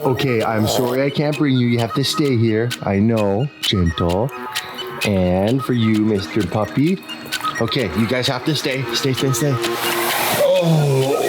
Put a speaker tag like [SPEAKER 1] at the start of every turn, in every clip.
[SPEAKER 1] Okay, I'm sorry I can't bring you. You have to stay here. I know, gentle. And for you, Mr. Puppy. Okay, you guys have to stay. Stay. Oh.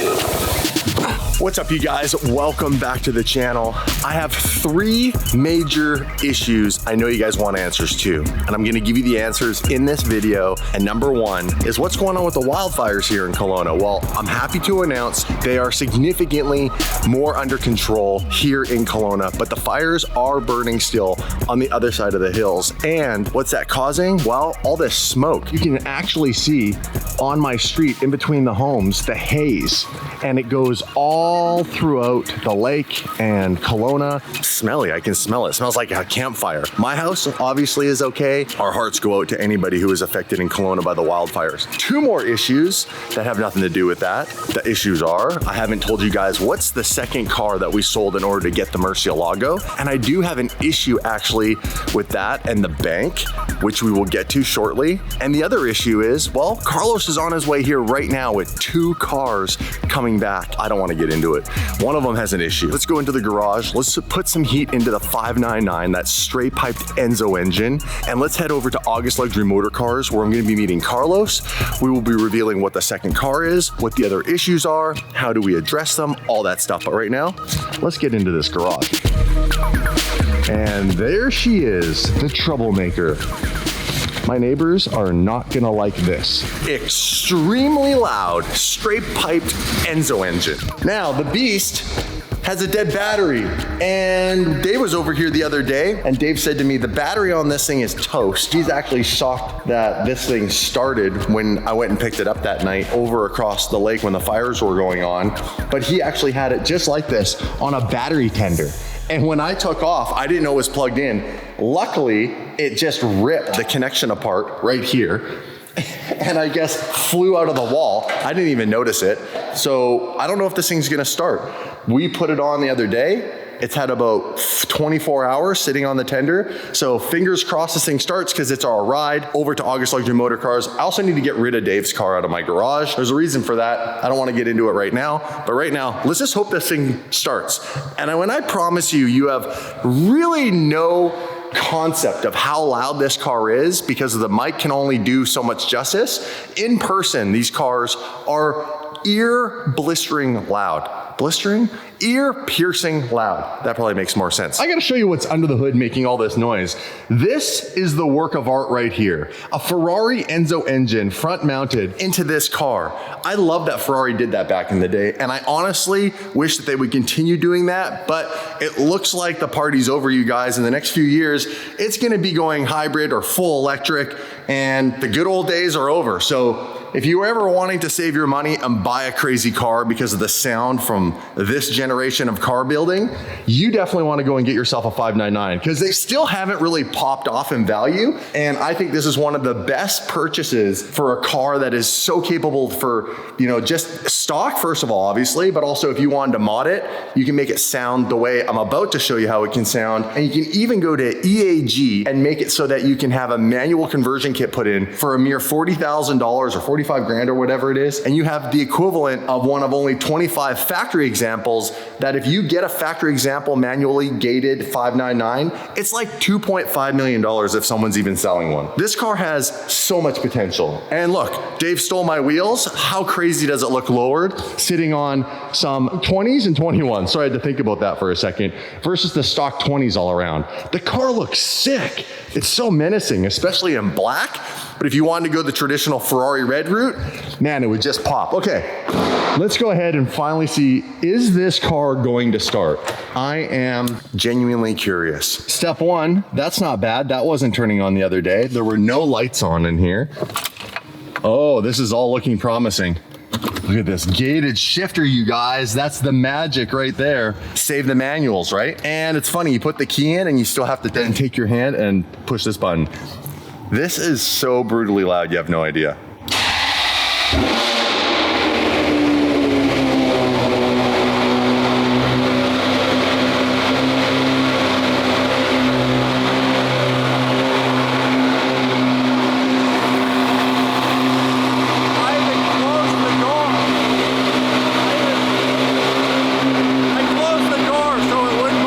[SPEAKER 1] What's up, you guys? Welcome back to the channel. I have 3 major issues I know you guys want answers to, and I'm gonna give you the answers in this video. And number 1 is what's going on with the wildfires here in Kelowna. Well, I'm happy to announce they are significantly more under control here in Kelowna, but the fires are burning still on the other side of the hills. And what's that causing? Well, all this smoke. You can actually see on my street in between the homes, the haze, and it goes all throughout the lake and Kelowna. Smelly, I can smell it. It smells like a campfire. My house obviously is okay. Our hearts go out to anybody who is affected in Kelowna by the wildfires. 2 more issues that have nothing to do with that. The issues are, I haven't told you guys what's the second car that we sold in order to get the Murcielago. And I do have an issue actually with that and the bank, which we will get to shortly. And the other issue is, well, Carlos is on his way here right now with 2 cars coming back. I don't want to get into it. One of them has an issue. Let's go into the garage. Let's put some heat into the 599, that straight piped Enzo engine. And let's head over to August Luxury Motorcars, where I'm going to be meeting Carlos. We will be revealing what the second car is, what the other issues are, how do we address them, all that stuff. But right now, let's get into this garage. And there she is, the troublemaker. My neighbors are not gonna like this. Extremely loud, straight piped Enzo engine. Now, the beast has a dead battery. And Dave was over here the other day, and Dave said to me, the battery on this thing is toast. He's actually shocked that this thing started when I went and picked it up that night over across the lake when the fires were going on. But he actually had it just like this on a battery tender. And when I took off, I didn't know it was plugged in. Luckily, it just ripped the connection apart right here. And I guess flew out of the wall. I didn't even notice it. So I don't know if this thing's gonna start. We put it on the other day. It's had about 24 hours sitting on the tender. So fingers crossed this thing starts, because it's our ride over to August Luxury Motorcars. I also need to get rid of Dave's car out of my garage. There's a reason for that. I don't want to get into it right now. But right now, let's just hope this thing starts. And when I promise you, you have really no concept of how loud this car is, because the mic can only do so much justice. In person, these cars are ear blistering loud. Blistering? Ear-piercing loud. That probably makes more sense. I gotta show you what's under the hood making all this noise. This is the work of art right here. A Ferrari Enzo engine front mounted into this car. I love that Ferrari did that back in the day, and I honestly wish that they would continue doing that, but it looks like the party's over, you guys. In the next few years, it's gonna be going hybrid or full electric, and the good old days are over. So if you were ever wanting to save your money and buy a crazy car because of the sound from this generation of car building, you definitely want to go and get yourself a 599, because they still haven't really popped off in value. And I think this is one of the best purchases for a car that is so capable for, you know, just stock, first of all, obviously, but also if you wanted to mod it, you can make it sound the way I'm about to show you how it can sound. And you can even go to EAG and make it so that you can have a manual conversion kit put in for a mere $40,000 or 45 grand or whatever it is. And you have the equivalent of one of only 25 factory examples that if you get a factory example manually gated 599, it's like $2.5 million if someone's even selling one. This car has so much potential. And look, Dave stole my wheels. How crazy does it look lowered? Sitting on some 20s and 21s. Sorry, I had to think about that for a second. Versus the stock 20s all around. The car looks sick. It's so menacing, especially in black. But if you wanted to go the traditional Ferrari red route, man, it would just pop. Okay, let's go ahead and finally see, is this car going to start? I am genuinely curious. Step 1, that's not bad. That wasn't turning on the other day. There were no lights on in here. Oh, this is all looking promising. Look at this gated shifter, you guys. That's the magic right there. Save the manuals, right? And it's funny, you put the key in and you still have to then take your hand and push this button. This is so brutally loud, you have no idea. I closed the door so it wouldn't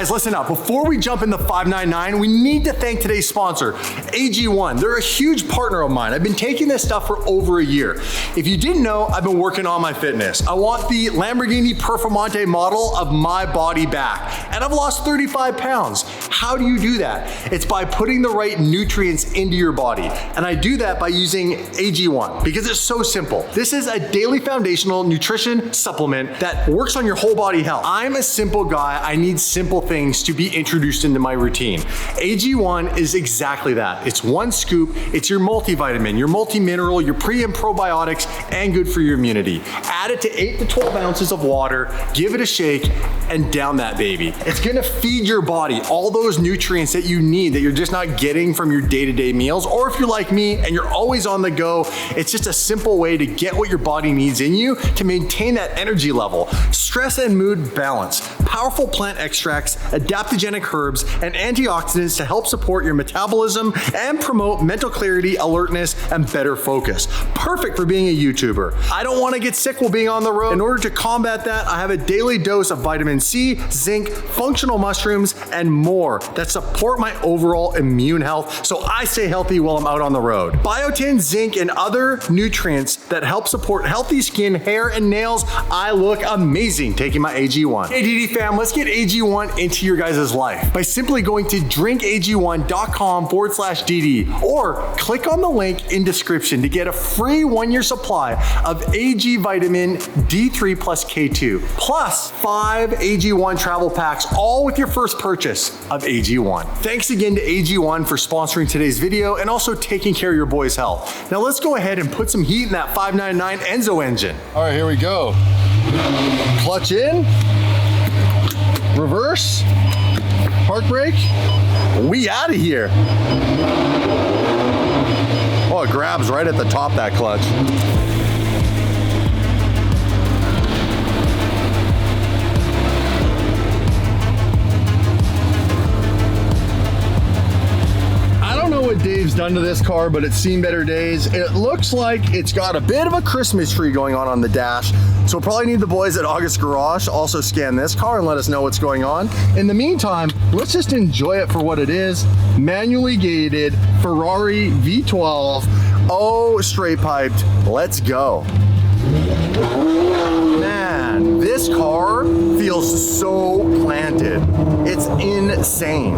[SPEAKER 2] guys, listen up. Before we jump in the 599, we need to thank today's sponsor, AG1. They're a huge partner of mine. I've been taking this stuff for over a year. If you didn't know, I've been working on my fitness. I want the Lamborghini Performante model of my body back, and I've lost 35 pounds. How do you do that? It's by putting the right nutrients into your body, and I do that by using AG1 because it's so simple. This is a daily foundational nutrition supplement that works on your whole body health. I'm a simple guy. I need simple things to be introduced into my routine. AG1 is exactly that. It's one scoop. It's your multivitamin, your multi-mineral, your pre and probiotics, and good for your immunity. Add it to 8 to 12 ounces of water, give it a shake, and down that baby. It's gonna feed your body all those nutrients that you need that you're just not getting from your day-to-day meals. Or if you're like me and you're always on the go, it's just a simple way to get what your body needs in you to maintain that energy level. Stress and mood balance, powerful plant extracts, adaptogenic herbs, and antioxidants to help support your metabolism and promote mental clarity, alertness, and better focus. Perfect for being a YouTuber. I don't want to get sick while being on the road. In order to combat that, I have a daily dose of vitamin C, zinc, functional mushrooms, and more that support my overall immune health so I stay healthy while I'm out on the road. Biotin, zinc, and other nutrients that help support healthy skin, hair, and nails. I look amazing taking my AG1. Hey DD fam, let's get AG1 into your guys' life by simply going to drinkag1.com/DD or click on the link in description to get a free 1-year supply of AG vitamin D3 plus K2 plus 5 AG1 travel packs, all with your first purchase of AG1. Thanks again to AG1 for sponsoring today's video and also taking care of your boy's health. Now let's go ahead and put some heat in that 599 Enzo engine.
[SPEAKER 1] All right, here we go. Clutch in, reverse, park brake, we out of here. Oh, it grabs right at the top, that clutch. What Dave's done to this car, but it's seen better days. It looks like it's got a bit of a Christmas tree going on the dash, so we'll probably need the boys at August Garage also scan this car and let us know what's going on. In the meantime, let's just enjoy it for what it is. Manually gated Ferrari V12. Oh, straight piped. Let's go. Man, this car feels so planted. It's insane.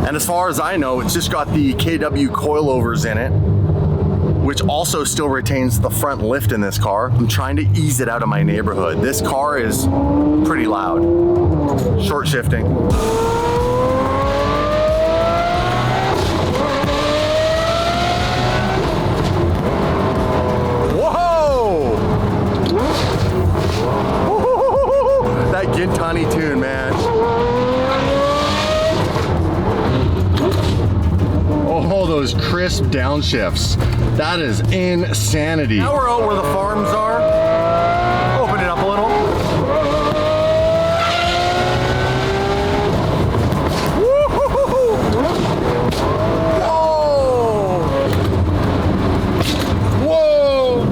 [SPEAKER 1] And as far as I know, it's just got the KW coilovers in it, which also still retains the front lift in this car. I'm trying to ease it out of my neighborhood. This car is pretty loud. Short shifting. Whoa! That Gintani tune, man. Oh, those crisp downshifts. That is insanity. Now we're out where the farms are. Open it up a little. Whoa! Whoa!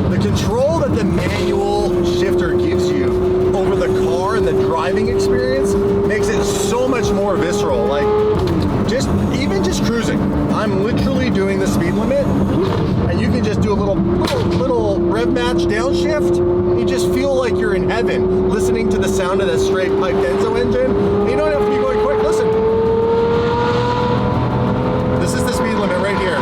[SPEAKER 1] The control that the manual shifter gives you over the car and the driving experience makes it so much more visceral. Like, even just cruising, I'm literally doing the speed limit, and you can just do a little rev match downshift. You just feel like you're in heaven, listening to the sound of that straight pipe Enzo engine. You don't have to be going quick. Listen, this is the speed limit right here.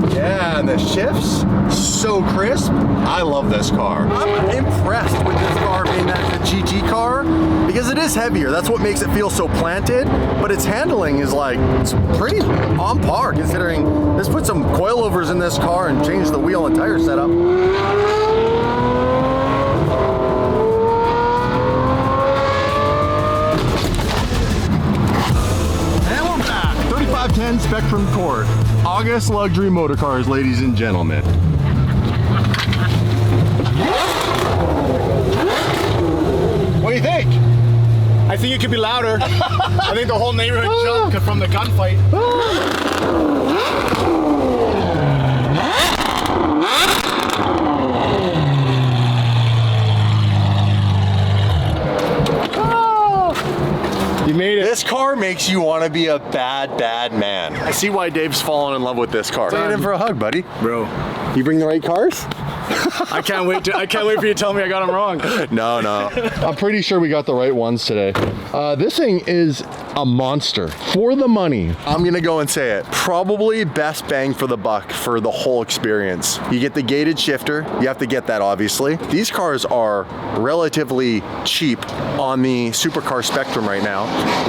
[SPEAKER 1] Woo! Yeah, and the shifts, so crisp. I love this car. I'm impressed with this car being that it's a GT car because it is heavier. That's what makes it feel so planted, but its handling is like, it's pretty on par considering this put some coilovers in this car and changed the wheel and tire setup. And we're back. 3510 Spectrum Court. August Luxury Motorcars, ladies and gentlemen. What do you think?
[SPEAKER 3] I think it could be louder. I think the whole neighborhood jumped from the gunfight.
[SPEAKER 2] makes you want to be a bad, bad man.
[SPEAKER 3] I see why Dave's fallen in love with this car.
[SPEAKER 2] Take it in for a hug, buddy.
[SPEAKER 3] Bro,
[SPEAKER 2] You bring the right cars?
[SPEAKER 3] I can't wait for you to tell me I got them wrong.
[SPEAKER 2] No, no.
[SPEAKER 1] I'm pretty sure we got the right ones today. This thing is a monster. For the money.
[SPEAKER 2] I'm gonna go and say it. Probably best bang for the buck for the whole experience. You get the gated shifter. You have to get that, obviously. These cars are relatively cheap on the supercar spectrum right now.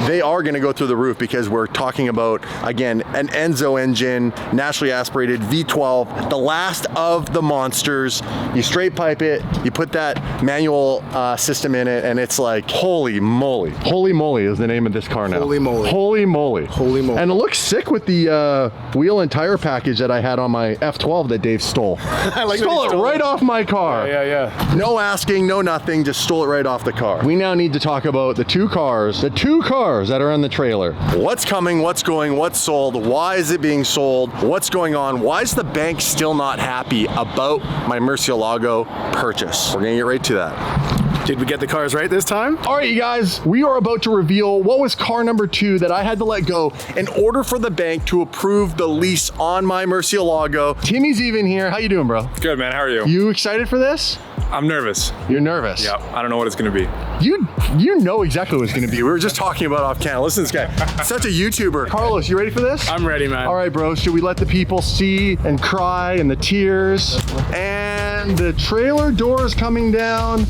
[SPEAKER 2] They are gonna go through the roof because we're talking about, again, an Enzo engine, naturally aspirated V12, the last of the monsters. You straight pipe it, you put that manual system in it, and it's like, holy moly. Holy moly is the name of this car now.
[SPEAKER 3] Holy moly.
[SPEAKER 2] Holy moly.
[SPEAKER 3] Holy moly.
[SPEAKER 1] And it looks sick with the wheel and tire package that I had on my F12 that Dave stole.
[SPEAKER 3] I like
[SPEAKER 1] Stole it right off my car.
[SPEAKER 3] Yeah.
[SPEAKER 2] No asking, no nothing, just stole it right off the car.
[SPEAKER 1] We now need to talk about the two cars that are in the trailer.
[SPEAKER 2] What's coming, what's going, what's sold, why is it being sold, what's going on, why is the bank still not happy about my Murcielago purchase? We're gonna get right to that.
[SPEAKER 3] Did we get the cars right this time?
[SPEAKER 1] All right, you guys, we are about to reveal what was car number 2 that I had to let go
[SPEAKER 2] In order for the bank to approve the lease on my Murcielago,
[SPEAKER 1] Timmy's even here. How you doing, bro?
[SPEAKER 4] Good, man. How are you?
[SPEAKER 1] You excited for this?
[SPEAKER 4] I'm nervous.
[SPEAKER 1] You're nervous.
[SPEAKER 4] Yeah, I don't know what it's gonna be.
[SPEAKER 1] You know exactly what it's gonna be.
[SPEAKER 2] we were just talking about off camera. Listen to this guy, such a YouTuber.
[SPEAKER 1] Carlos, you ready for this?
[SPEAKER 4] I'm ready, man.
[SPEAKER 1] All right, bro. Should we let the people see and cry and the tears? And the trailer door is coming down.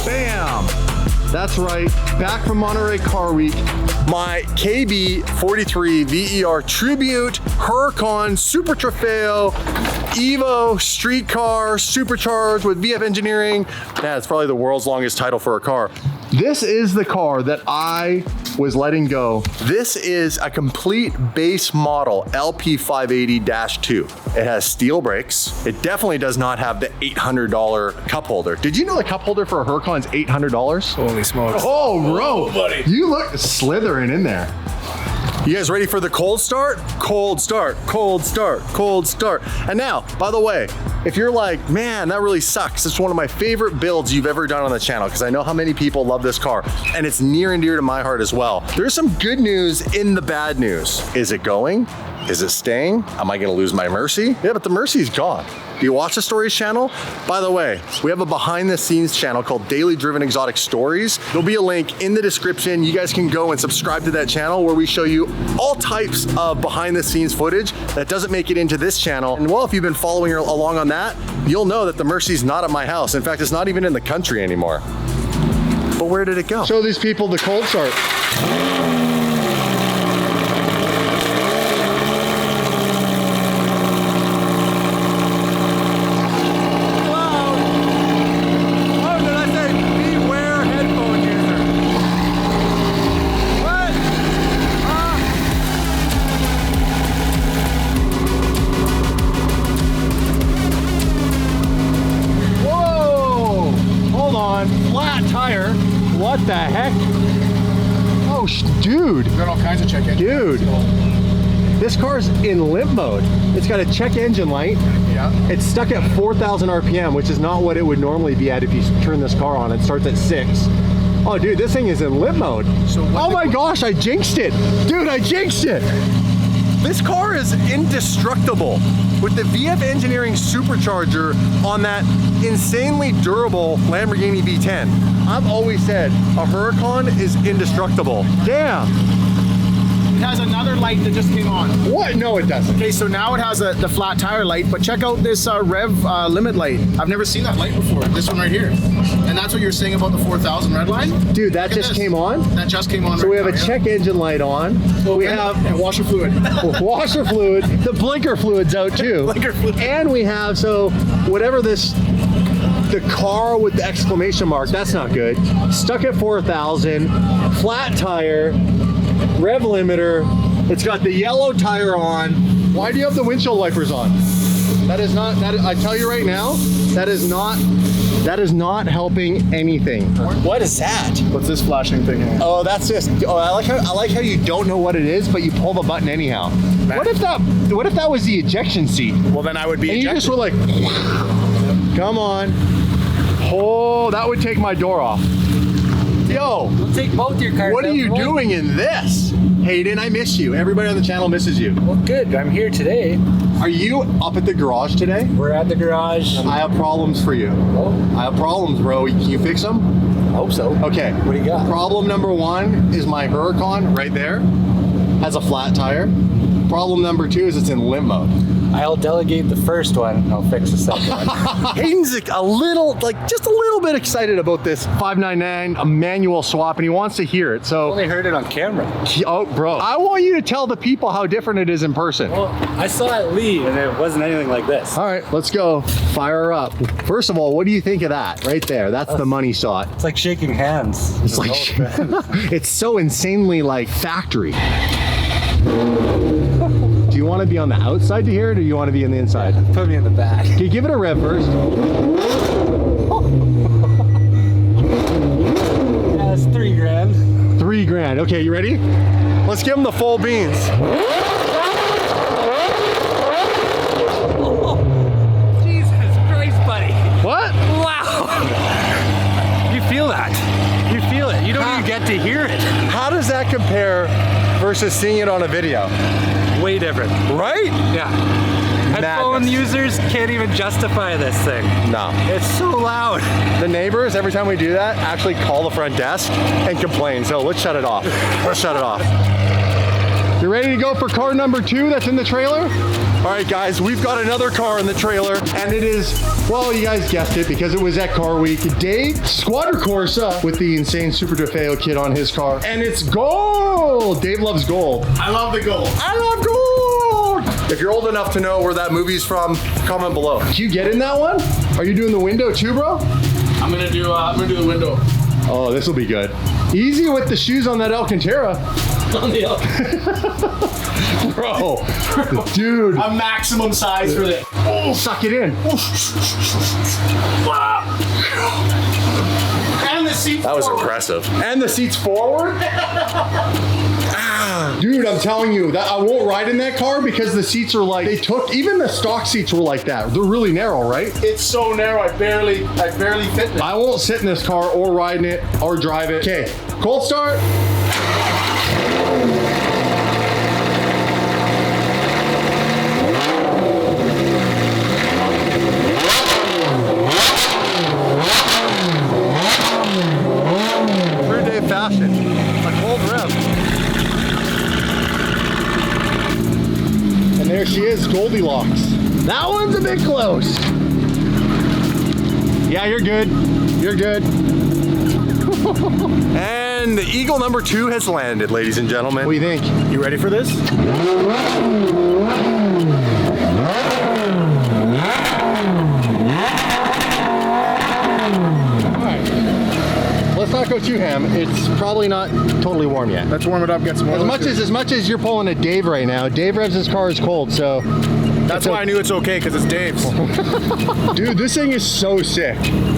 [SPEAKER 1] Bam! That's right. Back from Monterey Car Week.
[SPEAKER 2] My KB43 VER Tribute Huracan Super Trofeo Evo street car supercharged with VF Engineering. Yeah, it's probably the world's longest title for a car.
[SPEAKER 1] This is the car that I was letting go.
[SPEAKER 2] This is a complete base model LP580-2. It has steel brakes. It definitely does not have the $800 cup holder. Did you know the cup holder for a Huracan is $800?
[SPEAKER 3] Holy smokes.
[SPEAKER 1] Oh, bro.
[SPEAKER 4] buddy.
[SPEAKER 1] You look slithering in there.
[SPEAKER 2] You guys ready for the cold start? Cold start, cold start, cold start. And now, by the way, if you're like, man, that really sucks. It's one of my favorite builds you've ever done on the channel because I know how many people love this car and it's near and dear to my heart as well. There's some good news in the bad news. Is it going? Is it staying? Am I gonna lose my Mercy? Yeah, but the Mercy's gone. Do you watch the Stories channel? By the way, we have a behind the scenes channel called Daily Driven Exotic Stories. There'll be a link in the description. You guys can go and subscribe to that channel where we show you all types of behind the scenes footage that doesn't make it into this channel. And well, if you've been following along on that, you'll know that the Mercy's not at my house. In fact, it's not even in the country anymore. But where did it go?
[SPEAKER 1] Show these people the cold start. What the heck? Oh, dude.
[SPEAKER 3] Got all kinds of check engine.
[SPEAKER 1] Dude. This car's in limp mode. It's got a check engine light.
[SPEAKER 3] Yeah.
[SPEAKER 1] It's stuck at 4,000 RPM, which is not what it would normally be at if you turn this car on. It starts at 6. Oh, dude, this thing is in limp mode.
[SPEAKER 3] So
[SPEAKER 1] oh my gosh, I jinxed it. Dude, I jinxed it.
[SPEAKER 2] This car is indestructible with the VF Engineering supercharger on that insanely durable Lamborghini V10. I've always said a Huracan is indestructible.
[SPEAKER 1] Damn.
[SPEAKER 3] It has another light that just came on.
[SPEAKER 1] What? No, it doesn't.
[SPEAKER 3] Okay, so now it has the flat tire light, but check out this Rev limit light. I've never seen that light before. This one right here. And that's what you're saying about the 4,000 red line?
[SPEAKER 1] Dude, that just came on?
[SPEAKER 3] That just came on.
[SPEAKER 1] So
[SPEAKER 3] right
[SPEAKER 1] we have
[SPEAKER 3] now,
[SPEAKER 1] a
[SPEAKER 3] yeah.
[SPEAKER 1] check engine light on. We have
[SPEAKER 3] and washer fluid.
[SPEAKER 1] washer fluid. The blinker fluid's out too.
[SPEAKER 3] Blinker fluid.
[SPEAKER 1] And we have, so whatever this, the car with the exclamation mark, that's not good. Stuck at 4,000, flat tire, rev limiter. It's got the yellow tire on. Why do you have the windshield wipers on? That is not, I tell you right now, that is not helping anything.
[SPEAKER 2] What is that?
[SPEAKER 3] What's this flashing thing here?
[SPEAKER 1] Oh, that's just, oh, I like how you don't know what it is, but you pull the button anyhow. What if that was the ejection seat?
[SPEAKER 3] Well, then I would be
[SPEAKER 1] And you
[SPEAKER 3] ejected.
[SPEAKER 1] just were like, come on. Oh, that would take my door off.
[SPEAKER 2] Yo,
[SPEAKER 5] We'll take both your cars.
[SPEAKER 2] what are you doing in this? Hayden, I miss you. Everybody on the channel misses you.
[SPEAKER 5] Well, good. I'm here today.
[SPEAKER 2] Are you up at the garage today?
[SPEAKER 5] We're at the garage.
[SPEAKER 2] I have problems for you.
[SPEAKER 5] Oh,
[SPEAKER 2] I have problems, bro. Can you fix them?
[SPEAKER 5] I hope so.
[SPEAKER 2] Okay.
[SPEAKER 5] What do you got?
[SPEAKER 2] Problem number one is my Huracan right there has a flat tire. Problem number two is it's in limp mode.
[SPEAKER 5] I'll delegate the first one. I'll fix the second one.
[SPEAKER 2] Hayden's a little, just a little bit excited about this 599, a manual swap, and he wants to hear it.
[SPEAKER 5] I
[SPEAKER 2] So,
[SPEAKER 5] only heard it on camera.
[SPEAKER 2] oh, bro, I want you to tell the people how different it is in person.
[SPEAKER 5] Well, I saw it leave and it wasn't anything like this.
[SPEAKER 2] All right, let's go. Fire her up. First of all, what do you think of that right there? That's the money shot.
[SPEAKER 5] It's like shaking hands.
[SPEAKER 2] It's like, it's so insanely like factory. Do you want to be on the outside to hear it, or do you want to be in the inside?
[SPEAKER 5] Put me in the back.
[SPEAKER 2] Can you give it a rev first?
[SPEAKER 5] Yeah, it's $3,000.
[SPEAKER 2] 3 grand. Okay, you ready? Let's give him the full beans.
[SPEAKER 5] Jesus Christ, buddy.
[SPEAKER 2] What?
[SPEAKER 5] Wow. You feel that. You feel it. You don't even get to hear it.
[SPEAKER 2] How does that compare versus seeing it on a video?
[SPEAKER 5] Way different.
[SPEAKER 2] Right?
[SPEAKER 5] Yeah. Headphone
[SPEAKER 2] Madness.
[SPEAKER 5] users can't even justify this thing.
[SPEAKER 2] No.
[SPEAKER 5] It's so loud.
[SPEAKER 2] The neighbors, every time we do that, actually call the front desk and complain. So let's shut it off. Let's shut it off. You ready to go for car number 2 that's in the trailer? All right, guys, we've got another car in the trailer, and it is, well, you guys guessed it because it was at Car Week. Dave Squadra Corsa with the insane Super Trofeo kit on his car, and it's gold. Dave loves gold.
[SPEAKER 3] I love the gold.
[SPEAKER 2] I love gold. If you're old enough to know where that movie's from, comment below. Can you get in that one? Are you doing the window too, bro?
[SPEAKER 3] I'm gonna do the window.
[SPEAKER 2] Oh, this will be good. Easy with the shoes on that Alcantara.
[SPEAKER 3] On the
[SPEAKER 2] Bro, dude.
[SPEAKER 3] a maximum size for this.
[SPEAKER 2] Oh, suck it in.
[SPEAKER 3] And the seat.
[SPEAKER 2] That was impressive. And the seats forward? Dude, I'm telling you, that I won't ride in that car because the seats are like, even the stock seats were like that. They're really narrow, right?
[SPEAKER 3] It's so narrow, I barely fit in it.
[SPEAKER 2] I won't sit in this car or ride in it or drive it. Okay, cold start. Fashion, a cold rev. And there she is, Goldilocks. That one's a bit close. Yeah, you're good. You're good. And the Eagle number 2 has landed, ladies and gentlemen. What do you think? You ready for this? Let's not go too ham. It's probably not totally warm yet.
[SPEAKER 3] Let's warm it up, get some oil.
[SPEAKER 2] As much as you're pulling a Dave right now, Dave revs his car is cold, so
[SPEAKER 3] That's why I knew it's okay, because it's Dave's.
[SPEAKER 2] dude, this thing is so sick.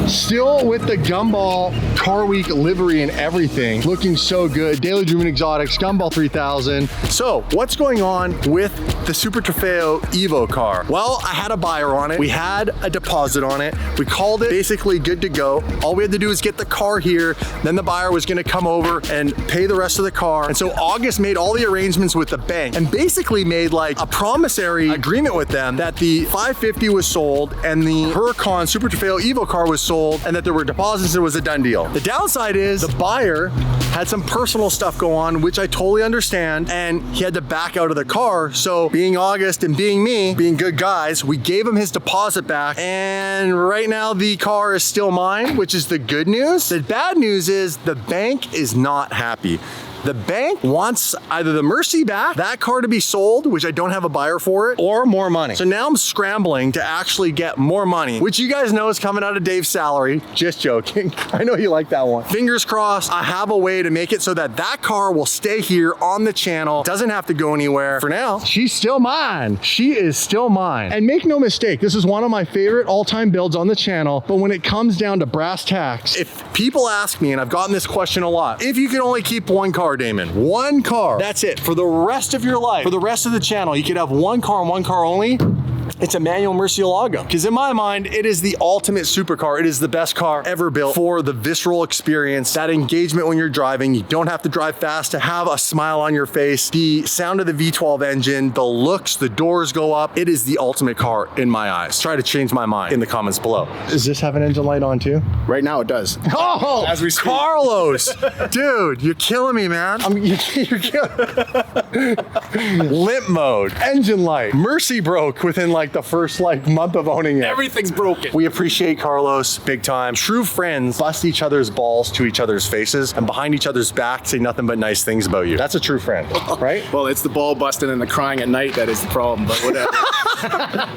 [SPEAKER 2] Still with the Gumball Car Week livery and everything, looking so good. Daily Dreaming Exotics, Gumball 3000. So, what's going on with the Super Trofeo Evo car? Well, I had a buyer on it. We had a deposit on it. We called it basically good to go. All we had to do is get the car here. Then the buyer was gonna come over and pay the rest of the car. And so August made all the arrangements with the bank and basically made like a promissory agreement with them that the 550 was sold and the Huracan Super Trofeo Evo car was sold and that there were deposits. It was a done deal. The downside is the buyer had some personal stuff go on, which I totally understand, and he had to back out of the car. So being August and being me, being good guys, we gave him his deposit back, and right now the car is still mine, which is the good news. The bad news is the bank is not happy. The bank wants either the Mercy back, that car to be sold, which I don't have a buyer for it, or more money. So now I'm scrambling to actually get more money, which you guys know is coming out of Dave's salary. Just joking. I know you like that one. Fingers crossed, I have a way to make it so that that car will stay here on the channel, doesn't have to go anywhere. For now, she's still mine. She is still mine. And make no mistake, this is one of my favorite all-time builds on the channel, but when it comes down to brass tacks, if people ask me, and I've gotten this question a lot, if you could only keep one car, Damon, one car, that's it for the rest of your life, for the rest of the channel, you could have one car and one car only, It's a manual Murcielago. Because in my mind, it is the ultimate supercar. It is the best car ever built for the visceral experience, that engagement when you're driving. You don't have to drive fast to have a smile on your face. The sound of the V12 engine, the looks, the doors go up. It is the ultimate car in my eyes. Try to change my mind in the comments below. Does this have an engine light on too?
[SPEAKER 3] Right now it does.
[SPEAKER 2] Oh,
[SPEAKER 3] As we speak.
[SPEAKER 2] Carlos, dude, you're killing me, man. You're killing Limp mode, engine light. Mercy broke within like the first month of owning it.
[SPEAKER 3] Everything's broken.
[SPEAKER 2] We appreciate Carlos big time. True friends bust each other's balls to each other's faces and behind each other's back say nothing but nice things about you. That's a true friend, right?
[SPEAKER 3] Well, it's the ball busting and the crying at night that is the problem, but whatever.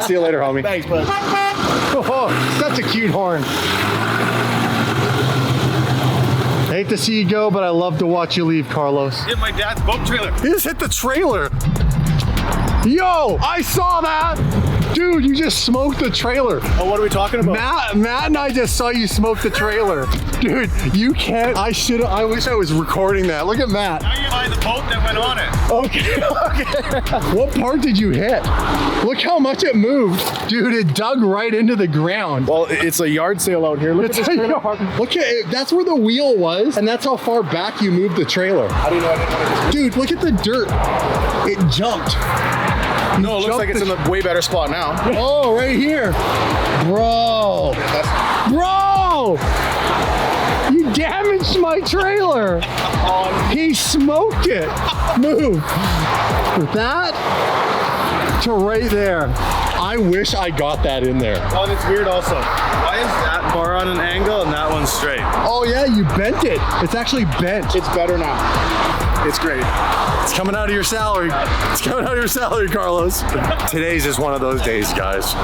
[SPEAKER 2] See you later, homie.
[SPEAKER 3] Thanks, bud.
[SPEAKER 2] Oh, such a cute horn. Hate to see you go, but I love to watch you leave, Carlos.
[SPEAKER 5] Hit my dad's boat trailer.
[SPEAKER 2] He just hit the trailer. Yo, I saw that. Dude, you just smoked the trailer.
[SPEAKER 3] Oh, what are we talking about?
[SPEAKER 2] Matt and I just saw you smoke the trailer. Dude, you can't. I wish I was recording that. Look at Matt.
[SPEAKER 5] Now you buy the boat that went on it.
[SPEAKER 2] Okay. What part did you hit? Look how much it moved. Dude, it dug right into the ground.
[SPEAKER 3] Well, it's a yard sale out here. Look at this trailer park.
[SPEAKER 2] Look at it. That's where the wheel was, and that's how far back you moved the trailer.
[SPEAKER 3] How do you know I didn't want to
[SPEAKER 2] Dude, look at the dirt. It jumped.
[SPEAKER 3] No, it looks like it's in a way better spot now.
[SPEAKER 2] Oh, right here. Bro. Bro! You damaged my trailer. He smoked it. Move. With that to right there. I wish I got that in there.
[SPEAKER 5] Oh, and it's weird also. Why is that bar on an angle and that one straight?
[SPEAKER 2] Oh yeah, you bent it. It's actually bent.
[SPEAKER 3] It's better now. It's great.
[SPEAKER 2] It's coming out of your salary. It's coming out of your salary, Carlos. Today's is one of those days, guys.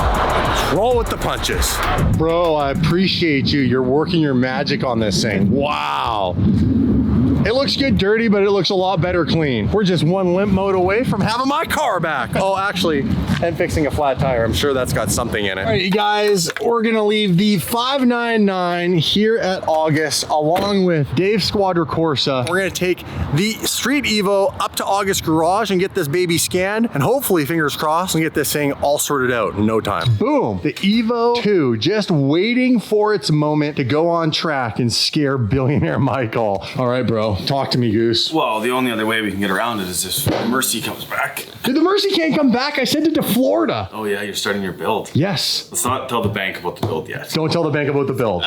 [SPEAKER 2] Roll with the punches. Bro, I appreciate you. You're working your magic on this thing. Wow. It looks good dirty, but it looks a lot better clean. We're just one limp mode away from having my car back. Oh, actually, and fixing a flat tire. I'm sure that's got something in it. All right, you guys, we're gonna leave the 599 here at August, along with Dave's Squadra Corsa. We're gonna take the Street Evo up to August garage and get this baby scanned, and hopefully, fingers crossed, and get this thing all sorted out in no time. Boom, the Evo 2, just waiting for its moment to go on track and scare billionaire Michael. All right, bro. Talk to me, Goose.
[SPEAKER 6] Well, the only other way we can get around it is if Mercy comes back.
[SPEAKER 2] Dude, the Mercy can't come back. I sent it to Florida.
[SPEAKER 6] Oh yeah, you're starting your build.
[SPEAKER 2] Yes.
[SPEAKER 6] Let's not tell the bank about the build yet.
[SPEAKER 2] Don't tell the bank about the build.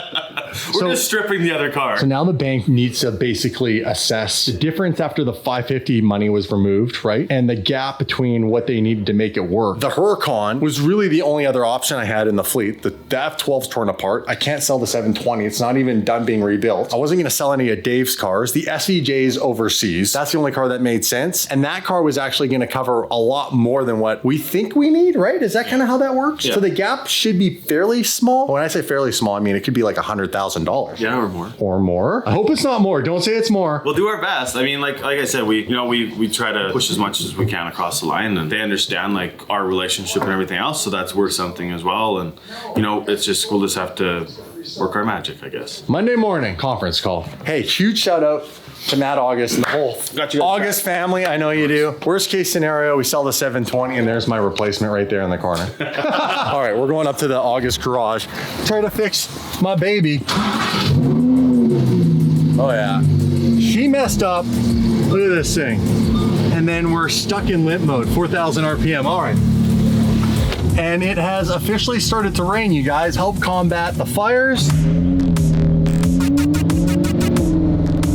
[SPEAKER 6] We're just stripping the other car.
[SPEAKER 2] So now the bank needs to basically assess the difference after the 550 money was removed, right? And the gap between what they needed to make it work. The Huracan was really the only other option I had in the fleet. The F12's torn apart. I can't sell the 720. It's not even done being rebuilt. I wasn't going to sell any of Dave's cars. The SVJ's overseas. That's the only car that made sense. And that car was actually going to cover a lot more than what we think we need, right? Is that kind of how that works?
[SPEAKER 6] Yeah.
[SPEAKER 2] So the gap should be fairly small. When I say fairly small, I mean it could be like $100,000.
[SPEAKER 6] Yeah, or more.
[SPEAKER 2] Or more. I hope it's not more. Don't say it's more.
[SPEAKER 6] We'll do our best. I mean, like I said, we try to push as much as we can across the line, and they understand like our relationship and everything else, so that's worth something as well. And it's just we'll just have to work our magic, I guess.
[SPEAKER 2] Monday morning conference call. Hey, huge shout out to Matt August and the whole August family. I know you do. Worst case scenario, we sell the 720 and there's my replacement right there in the corner. All right, we're going up to the August garage. Try to fix my baby. Oh yeah. She messed up. Look at this thing. And then we're stuck in limp mode, 4,000 RPM. All right. And it has officially started to rain, you guys. Help combat the fires.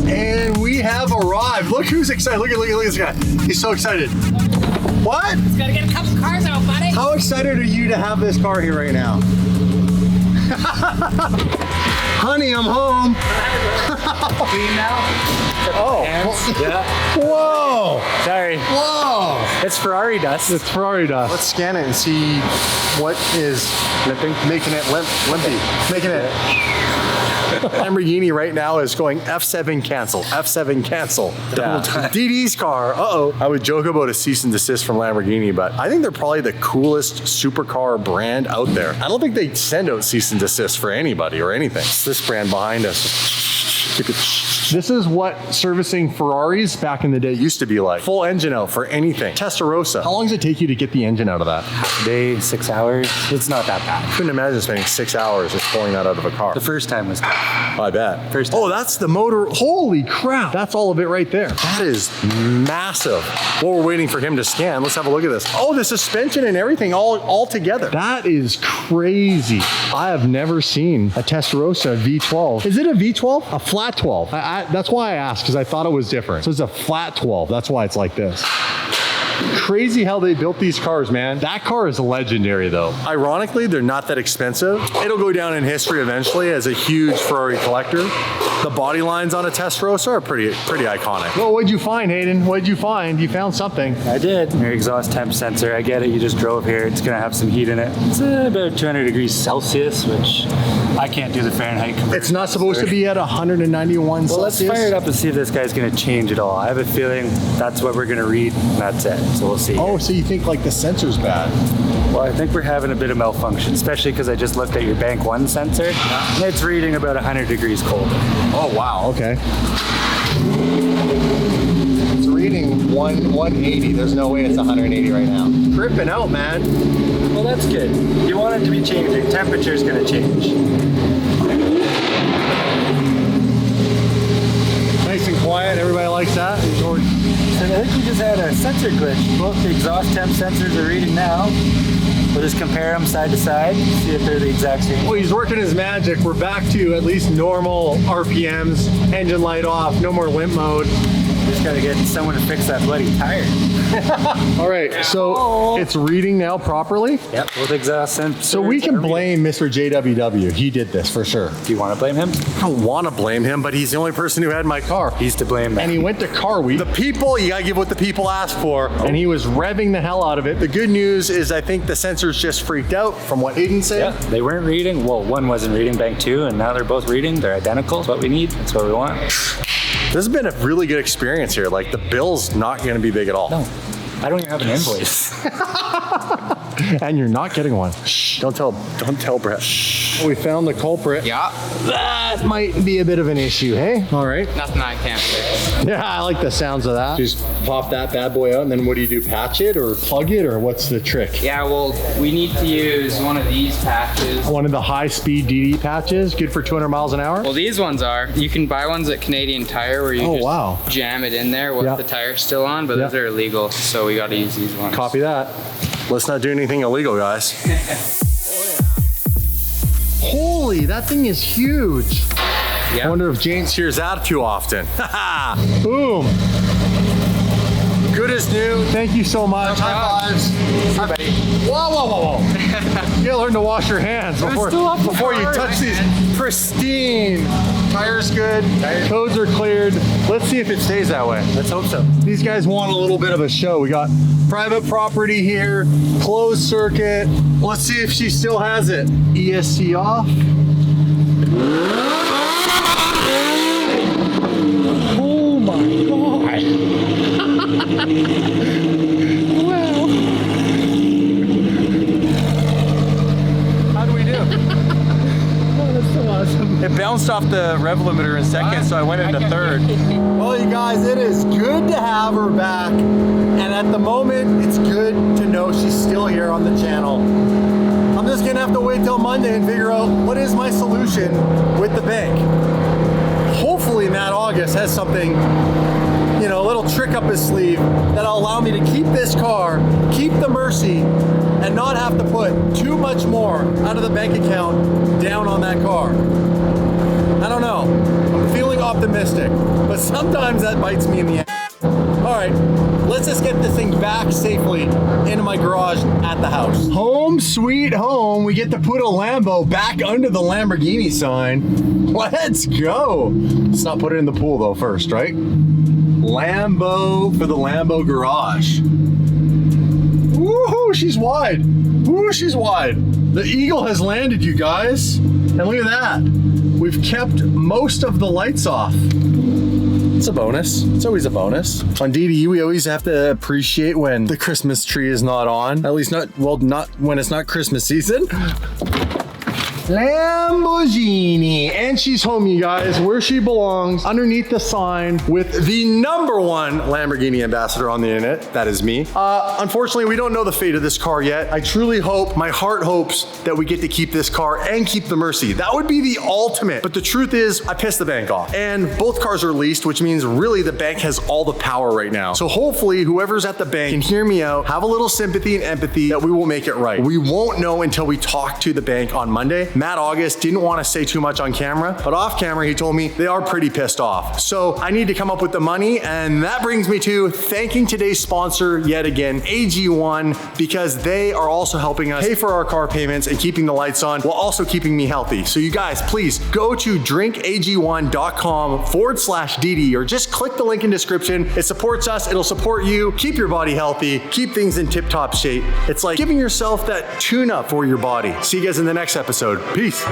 [SPEAKER 2] And we have arrived. Look who's excited. Look at this guy. He's so excited. What?
[SPEAKER 7] Just gotta get a couple cars out, buddy.
[SPEAKER 2] How excited are you to have this car here right now? Honey, I'm home.
[SPEAKER 7] Clean now.
[SPEAKER 2] Oh.
[SPEAKER 5] Yeah.
[SPEAKER 2] Whoa.
[SPEAKER 5] Sorry.
[SPEAKER 2] Whoa.
[SPEAKER 5] It's Ferrari dust.
[SPEAKER 2] It's Ferrari dust. Let's scan it and see what is limping, making it limpy, making it. Lamborghini right now is going F7 cancel, F7 cancel. Yeah. DD's car, I would joke about a cease and desist from Lamborghini, but I think they're probably the coolest supercar brand out there. I don't think they send out cease and desist for anybody or anything. It's this brand behind us. This is what servicing Ferraris back in the day used to be like. Full engine out for anything. Testarossa. How long does it take you to get the engine out of that?
[SPEAKER 8] Day, 6 hours. It's not that bad.
[SPEAKER 2] Couldn't imagine spending 6 hours just pulling that out of a car.
[SPEAKER 8] The first time was tough.
[SPEAKER 2] I bet.
[SPEAKER 8] First time.
[SPEAKER 2] Oh, that's the motor. Holy crap. That's all of it right there. That is massive. While we're waiting for him to scan, let's have a look at this. Oh, the suspension and everything all together. That is crazy. I have never seen a Testarossa V12. Is it a V12? A flat 12. That's why I asked, because I thought it was different. So it's a flat 12. That's why it's like this. Crazy how they built these cars, man. That car is legendary though. Ironically, they're not that expensive. It'll go down in history eventually as a huge Ferrari collector. The body lines on a Testarossa are pretty iconic. Well, what'd you find, Hayden? What'd you find? You found something.
[SPEAKER 8] I did. Your exhaust temp sensor. I get it. You just drove here. It's gonna have some heat in it. It's about 200 degrees Celsius, which I can't do the Fahrenheit conversion.
[SPEAKER 2] It's not supposed to be at 191
[SPEAKER 8] Well, let's
[SPEAKER 2] Celsius.
[SPEAKER 8] fire it up and see if this guy's gonna change it all. I have a feeling that's what we're gonna read, and that's it. So we'll see.
[SPEAKER 2] Oh, so you think like the sensor's bad?
[SPEAKER 8] Well, I think we're having a bit of malfunction, especially because I just looked at your bank 1 sensor. And it's reading about 100 degrees colder.
[SPEAKER 2] Oh, wow, okay. It's reading 180. There's no way it's 180 right now. Tripping out, man.
[SPEAKER 8] Well, that's good. You want it to be changing. Temperature's gonna change.
[SPEAKER 2] Nice and quiet. Everybody likes that.
[SPEAKER 8] And I think we just had a sensor glitch. Both the exhaust temp sensors are reading now. We'll just compare them side to side, see if they're the exact same.
[SPEAKER 2] Well, he's working his magic. We're back to at least normal RPMs, engine light off, no more limp mode.
[SPEAKER 8] Just gotta get someone to fix that bloody tire.
[SPEAKER 2] All right, so it's reading now properly?
[SPEAKER 8] Yep, both exhaust sensors.
[SPEAKER 2] So we can blame Mr. JWW. He did this for sure.
[SPEAKER 8] Do you want to blame him?
[SPEAKER 2] I don't want to blame him, but he's the only person who had my car.
[SPEAKER 8] He's to blame.
[SPEAKER 2] And he went to Car Week. The people, you gotta give what the people asked for. And he was revving the hell out of it. The good news is I think the sensors just freaked out from what Hayden said.
[SPEAKER 8] Yeah, they weren't reading. Well, one wasn't reading, bank 2, and now they're both reading. They're identical. That's what we need. That's what we want.
[SPEAKER 2] This has been a really good experience here. Like the bill's not gonna be big at all.
[SPEAKER 8] No, I don't even have an invoice.
[SPEAKER 2] And you're not getting one. Shh, don't tell Brett. We found the culprit.
[SPEAKER 9] Yeah,
[SPEAKER 2] That might be a bit of an issue, hey? All right.
[SPEAKER 9] nothing I can't fix.
[SPEAKER 2] Yeah, I like the sounds of that. Just pop that bad boy out, and then what do? Patch it or plug it, or what's the trick?
[SPEAKER 9] Yeah, well, we need to use one of these patches.
[SPEAKER 2] One of the high-speed DD patches, good for 200 miles an hour?
[SPEAKER 9] Well, these ones are. You can buy ones at Canadian Tire where you just jam it in there with
[SPEAKER 2] Yeah.
[SPEAKER 9] the tire still on, but those are illegal, so we got to use these ones.
[SPEAKER 2] Copy that. Let's not do anything illegal, guys. Holy, that thing is huge.
[SPEAKER 9] Yeah.
[SPEAKER 2] I wonder if James hears that too often. Boom. Good as new. Thank you so much. High fives.
[SPEAKER 9] Hi, buddy.
[SPEAKER 2] Whoa, whoa, whoa, whoa. You gotta learn to wash your hands before you touch these. Pristine. Tires good. Codes are cleared. Let's see if it stays that way.
[SPEAKER 8] Let's hope so.
[SPEAKER 2] These guys want a little bit of a show. We got private property here, closed circuit. Let's see if she still has it. ESC off. Oh my God. Wow. How do we do? Oh, that's so awesome. It bounced off the rev limiter in second, so I went into third. Well, you guys, it is good to have her back. And at the moment, it's good to know she's still here on the channel. I'm just gonna have to wait till Monday and figure out what is my solution with the bank. Hopefully Matt August has something, you know, a little trick up his sleeve that'll allow me to keep this car, keep the Mercy, and not have to put too much more out of the bank account down on that car. I don't know. I'm feeling optimistic, but sometimes that bites me in the ass. All right, let's just get this thing back safely into my garage at the house. Home sweet home. We get to put a Lambo back under the Lamborghini sign. Let's go. Let's not put it in the pool though first, right? Lambo for the Lambo garage. Woohoo, she's wide. Woo, she's wide. The Eagle has landed, you guys. And look at that. We've kept most of the lights off. It's a bonus. It's always a bonus. On DDE, we always have to appreciate when the Christmas tree is not on. At least not when it's not Christmas season. Lamborghini. And she's home, you guys, where she belongs, underneath the sign with the #1 Lamborghini ambassador on the internet. That is me. Unfortunately, we don't know the fate of this car yet. I truly hope, my heart hopes, that we get to keep this car and keep the Mercy. That would be the ultimate. But the truth is, I pissed the bank off. And both cars are leased, which means really the bank has all the power right now. So hopefully, whoever's at the bank can hear me out, have a little sympathy and empathy that we will make it right. We won't know until we talk to the bank on Monday. Matt August didn't want to say too much on camera, but off camera, he told me they are pretty pissed off. So I need to come up with the money, and that brings me to thanking today's sponsor yet again, AG1, because they are also helping us pay for our car payments and keeping the lights on while also keeping me healthy. So you guys, please go to drinkag1.com/DD or just click the link in description. It supports us, it'll support you, keep your body healthy, keep things in tip-top shape. It's like giving yourself that tune-up for your body. See you guys in the next episode. Peace.